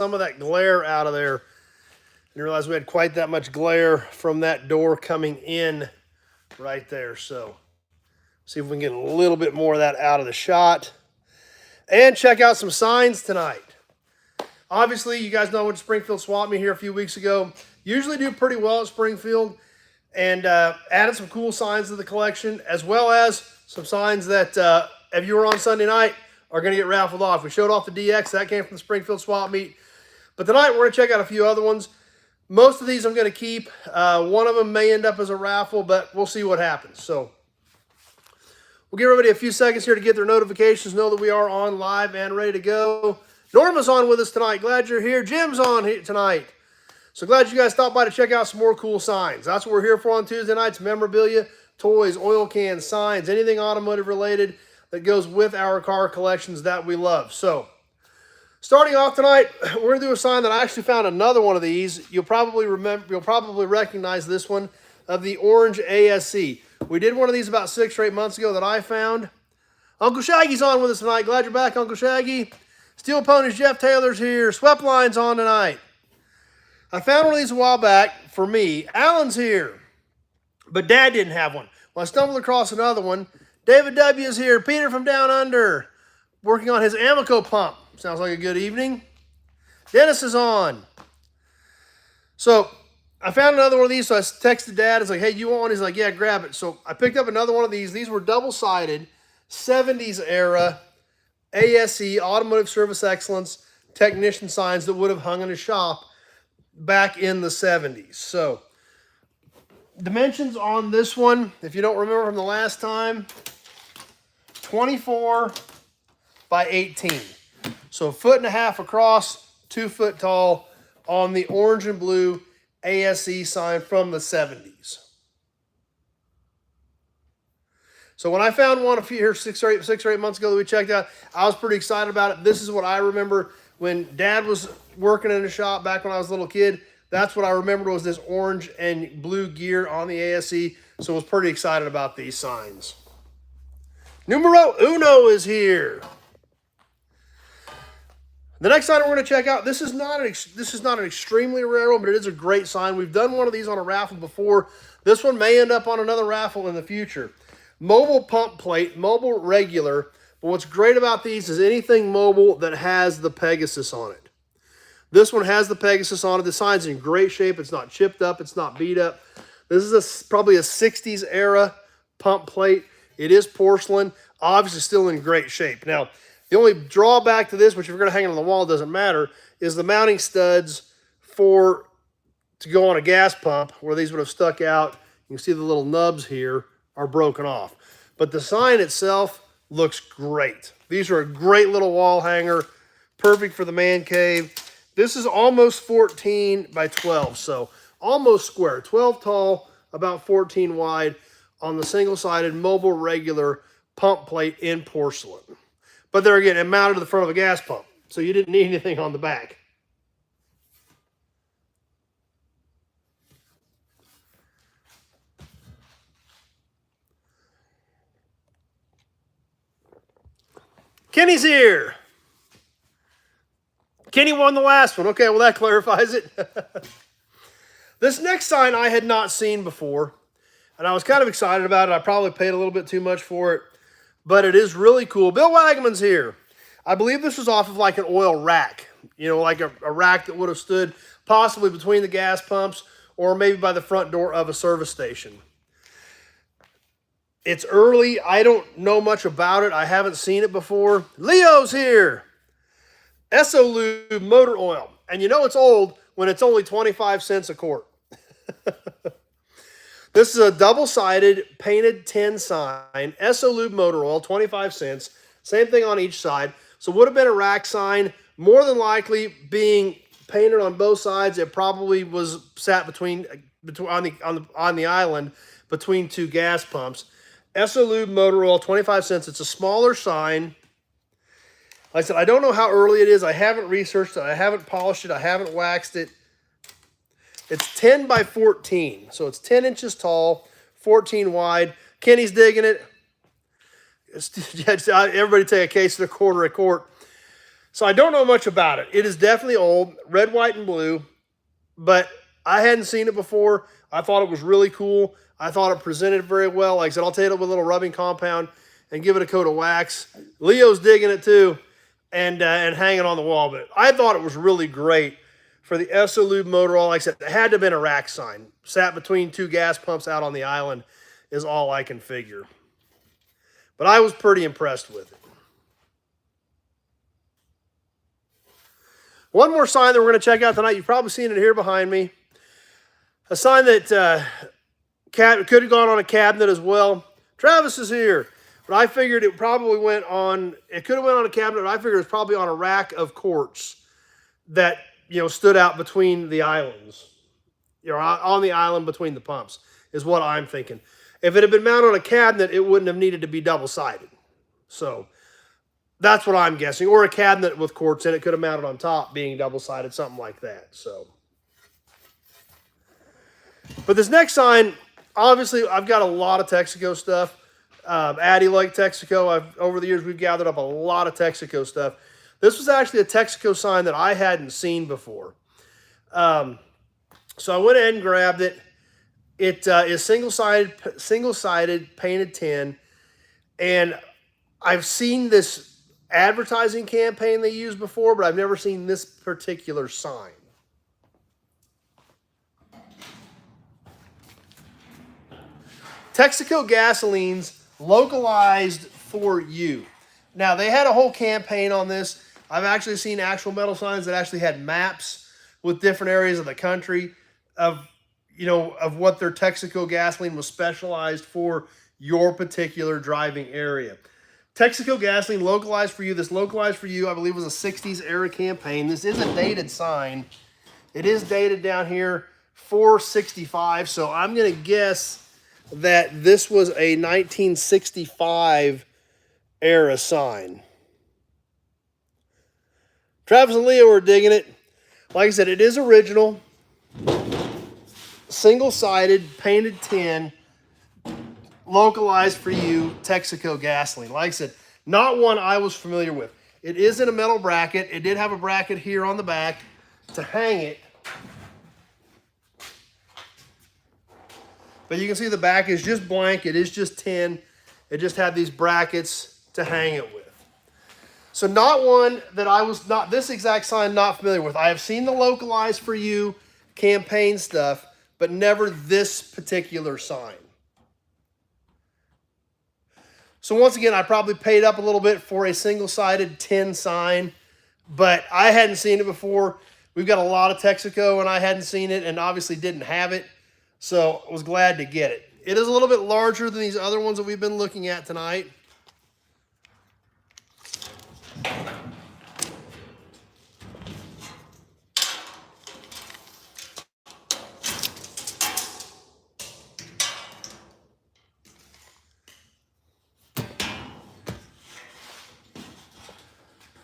some of that glare out of there. Didn't realize we had quite that much glare from that door coming in right there. So see if we can get a little bit more of that out of the shot. And check out some signs tonight. Obviously, you guys know when Springfield swapped me here a few weeks ago. Usually do pretty well at Springfield. And added some cool signs to the collection, as well as some signs that, if you were on Sunday night, are going to get raffled off. We showed off the DX. That came from the Springfield swap meet. But tonight, we're going to check out a few other ones. Most of these I'm going to keep. One of them may end up as a raffle, but we'll see what happens. So we'll give everybody a few seconds here to get their notifications, know that we are on live and ready to go. Norma's on with us tonight. Glad you're here. Jim's on here tonight. So glad you guys stopped by to check out some more cool signs. That's what we're here for on Tuesday nights. Memorabilia, toys, oil cans, signs, anything automotive related that goes with our car collections that we love. So starting off tonight, we're going to do a sign that I actually found another one of these. You'll probably recognize this one, of the orange ASC. We did one of these about 6 or 8 months ago that I found. Uncle Shaggy's on with us tonight. Glad you're back, Uncle Shaggy. Steel Ponies Jeff Taylor's here. Swept Line's on tonight. I found one of these a while back for me. Alan's here, but Dad didn't have one. Well, I stumbled across another one. David W. is here. Peter from Down Under, working on his Amoco pump. Sounds like a good evening. Dennis is on. So I found another one of these, so I texted Dad. It's like, hey, you want one? He's like, yeah, grab it. So I picked up another one of these. These were double-sided, 70s era ASE, Automotive Service Excellence, technician signs that would have hung in a shop back in the 70s. So dimensions on this one, if you don't remember from the last time, 24 by 18. So 1.5 feet across, 2 foot tall on the orange and blue ASE sign from the 70s. So when I found one a few here 6 or 8 months ago that we checked out, I was pretty excited about it. This is what I remember when Dad was working in the shop back when I was a little kid. That's what I remembered was this orange and blue gear on the ASE. So I was pretty excited about these signs. Numero uno is here. The next sign we're going to check out, this is not an extremely rare one, but it is a great sign. We've done one of these on a raffle before. This one may end up on another raffle in the future. Mobile pump plate, mobile regular. But what's great about these is anything mobile that has the Pegasus on it. This one has the Pegasus on it. The sign's in great shape. It's not chipped up. It's not beat up. This is probably a 60s era pump plate. It is porcelain. Obviously still in great shape. Now, the only drawback to this, which if you're going to hang it on the wall, doesn't matter, is the mounting studs to go on a gas pump, where these would have stuck out. You can see the little nubs here are broken off. But the sign itself looks great. These are a great little wall hanger, perfect for the man cave. This is almost 14 by 12, so almost square. 12 tall, about 14 wide on the single-sided mobile regular pump plate in porcelain. But there again, it mounted to the front of a gas pump, so you didn't need anything on the back. Kenny's here. Kenny won the last one. Okay, well, that clarifies it. This next sign I had not seen before, and I was kind of excited about it. I probably paid a little bit too much for it, but it is really cool. Bill Wagman's here. I believe this was off of like an oil rack, you know, like a rack that would have stood possibly between the gas pumps or maybe by the front door of a service station. It's early. I don't know much about it. I haven't seen it before. Leo's here. Esso-Lube motor oil. And you know it's old when it's only 25 cents a quart. This is a double-sided painted tin sign. Esso-Lube motor oil, 25 cents. Same thing on each side. So would have been a rack sign. More than likely being painted on both sides. It probably was sat on the island between two gas pumps. Esso-Lube motor oil, 25 cents. It's a smaller sign. Like I said, I don't know how early it is. I haven't researched it. I haven't polished it. I haven't waxed it. It's 10 by 14. So it's 10 inches tall, 14 wide. Kenny's digging it. Everybody take a case of a quarter a quart. So I don't know much about it. It is definitely old, red, white, and blue, but I hadn't seen it before. I thought it was really cool. I thought it presented very well. Like I said, I'll take it with a little rubbing compound and give it a coat of wax. Leo's digging it too, and hanging on the wall. But I thought it was really great for the Esolube motor oil. Like I said, it had to have been a rack sign. Sat between two gas pumps out on the island is all I can figure. But I was pretty impressed with it. One more sign that we're going to check out tonight. You've probably seen it here behind me. A sign that could have gone on a cabinet as well. Travis is here. But I figured it probably went on, it could have went on a cabinet, but I figured it was probably on a rack of quartz that, stood out between the islands. On the island between the pumps is what I'm thinking. If it had been mounted on a cabinet, it wouldn't have needed to be double-sided. So that's what I'm guessing. Or a cabinet with quartz in it could have mounted on top being double-sided, something like that. So, but this next sign, obviously, I've got a lot of Texaco stuff. Addie liked Texaco. Over the years, we've gathered up a lot of Texaco stuff. This was actually a Texaco sign that I hadn't seen before. So I went ahead and grabbed it. It is single-sided painted tin. And I've seen this advertising campaign they used before, but I've never seen this particular sign. Texaco gasolines localized for you. Now, they had a whole campaign on this. I've actually seen actual metal signs that actually had maps with different areas of the country of what their Texaco gasoline was specialized for your particular driving area. Texaco gasoline localized for you. This localized for you, I believe, was a 60s era campaign. This is a dated sign. It is dated down here 465. So I'm going to guess that this was a 1965 era sign. Travis and Leo are digging it. Like I said, it is original. Single-sided, painted tin, localized for you, Texaco gasoline. Like I said, not one I was familiar with. It is in a metal bracket. It did have a bracket here on the back to hang it. But you can see the back is just blank. It is just tin. It just had these brackets to hang it with. So not one that I was not, this exact sign, not familiar with. I have seen the localized for you campaign stuff, but never this particular sign. So once again, I probably paid up a little bit for a single-sided tin sign, but I hadn't seen it before. We've got a lot of Texaco, and I hadn't seen it and obviously didn't have it, so I was glad to get it. It is a little bit larger than these other ones that we've been looking at tonight.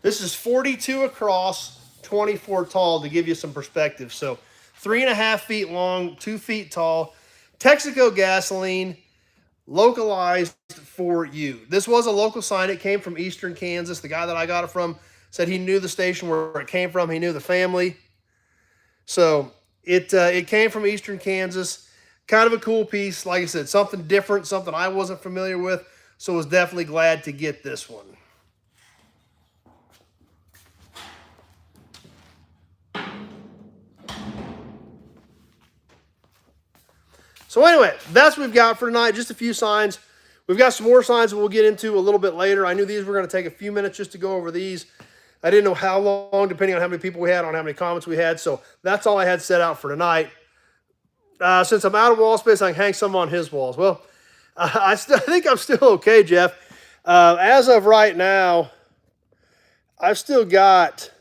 This is 42 across, 24 tall to give you some perspective. So 3.5 feet long, 2 feet tall. Texaco gasoline, localized for you. This was a local sign. It came from Eastern Kansas. The guy that I got it from said he knew the station where it came from. He knew the family. So it came from Eastern Kansas. Kind of a cool piece. Like I said, something different, something I wasn't familiar with. So was definitely glad to get this one. So anyway, that's what we've got for tonight. Just a few signs. We've got some more signs that we'll get into a little bit later. I knew these were going to take a few minutes just to go over these. I didn't know how long, depending on how many people we had, on how many comments we had. So that's all I had set out for tonight. Since I'm out of wall space, I can hang some on his walls. Well, I think I'm still okay, Jeff. As of right now, I've still got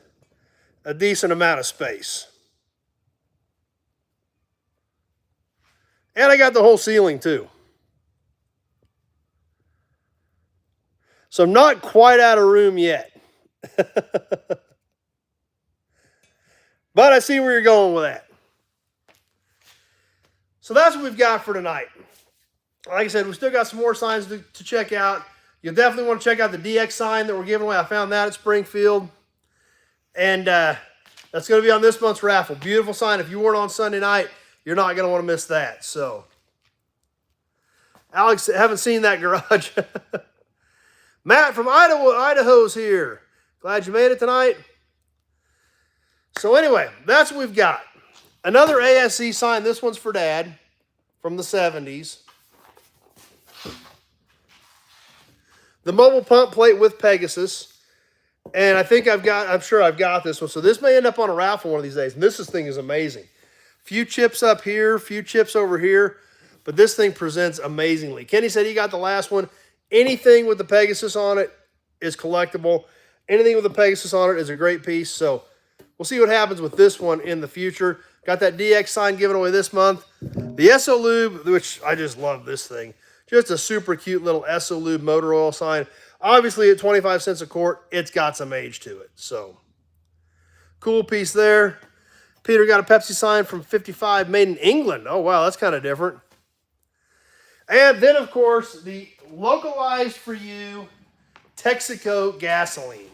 a decent amount of space. And I got the whole ceiling too. So I'm not quite out of room yet. But I see where you're going with that. So that's what we've got for tonight. Like I said, we still got some more signs to check out. You'll definitely want to check out the DX sign that we're giving away. I found that at Springfield. And that's going to be on this month's raffle. Beautiful sign. If you weren't on Sunday night, you're not going to want to miss that. So, Alex, haven't seen that garage. Matt from Idaho's here. Glad you made it tonight. So anyway, that's what we've got. Another ASC sign. This one's for Dad from the 70s. The mobile pump plate with Pegasus. And I think I'm sure I've got this one. So this may end up on a raffle one of these days. And this thing is amazing. Few chips up here, few chips over here. But this thing presents amazingly. Kenny said he got the last one. Anything with the Pegasus on it is collectible. Anything with the Pegasus on it is a great piece. So we'll see what happens with this one in the future. Got that DX sign given away this month. The SO Lube, which I just love this thing. Just a super cute little SO Lube motor oil sign. Obviously, at 25 cents a quart, it's got some age to it. So, cool piece there. Peter got a Pepsi sign from 55, made in England. Oh, wow, that's kind of different. And then, of course, the localized for you Texaco gasoline.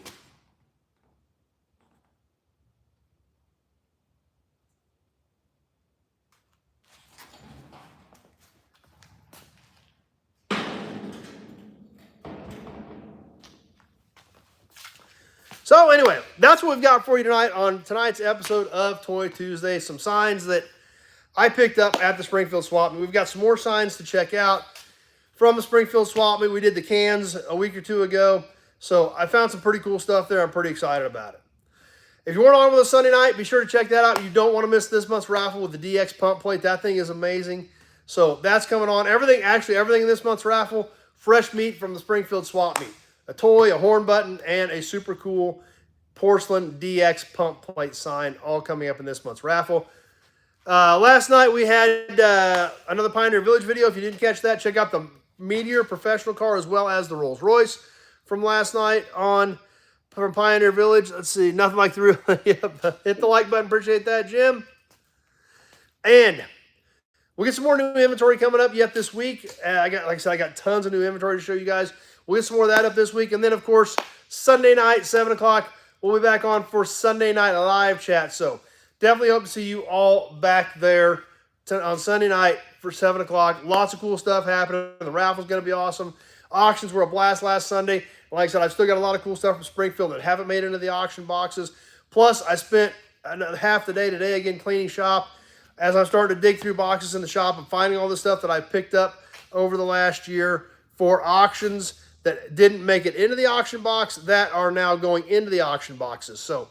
So anyway, that's what we've got for you tonight on tonight's episode of Toy Tuesday. Some signs that I picked up at the Springfield Swap Meet. We've got some more signs to check out from the Springfield Swap Meet. We did the cans a week or two ago. So I found some pretty cool stuff there. I'm pretty excited about it. If you weren't on with us Sunday night, be sure to check that out. You don't want to miss this month's raffle with the DX pump plate. That thing is amazing. So that's coming on. Everything in this month's raffle, fresh meat from the Springfield Swap Meet. A toy, a horn button, and a super cool porcelain DX pump plate sign, all coming up in this month's raffle. Last night we had another Pioneer Village video. If you didn't catch that, check out the Meteor professional car as well as the Rolls Royce from last night from Pioneer Village. Let's see, nothing like the real. Yep. Hit the like button. Appreciate that, Jim. And we'll get some more new inventory coming up yet this week. Like I said, I got tons of new inventory to show you guys. We'll get some more of that up this week. And then, of course, Sunday night, 7 o'clock, we'll be back on for Sunday Night Live Chat. So definitely hope to see you all back there on Sunday night for 7 o'clock. Lots of cool stuff happening. The raffle's going to be awesome. Auctions were a blast last Sunday. Like I said, I've still got a lot of cool stuff from Springfield that haven't made it into the auction boxes. Plus, I spent half the day today again cleaning shop as I'm starting to dig through boxes in the shop and finding all the stuff that I picked up over the last year for auctions that didn't make it into the auction box that are now going into the auction boxes. So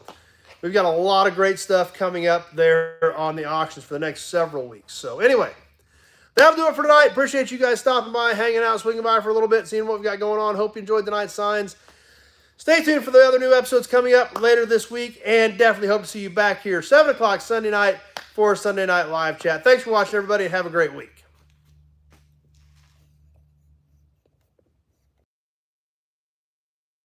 we've got a lot of great stuff coming up there on the auctions for the next several weeks. So anyway, that'll do it for tonight. Appreciate you guys stopping by, hanging out, swinging by for a little bit, seeing what we've got going on. Hope you enjoyed tonight's signs. Stay tuned for the other new episodes coming up later this week, and definitely hope to see you back here 7 o'clock Sunday night for Sunday Night Live Chat. Thanks for watching, everybody, and have a great week.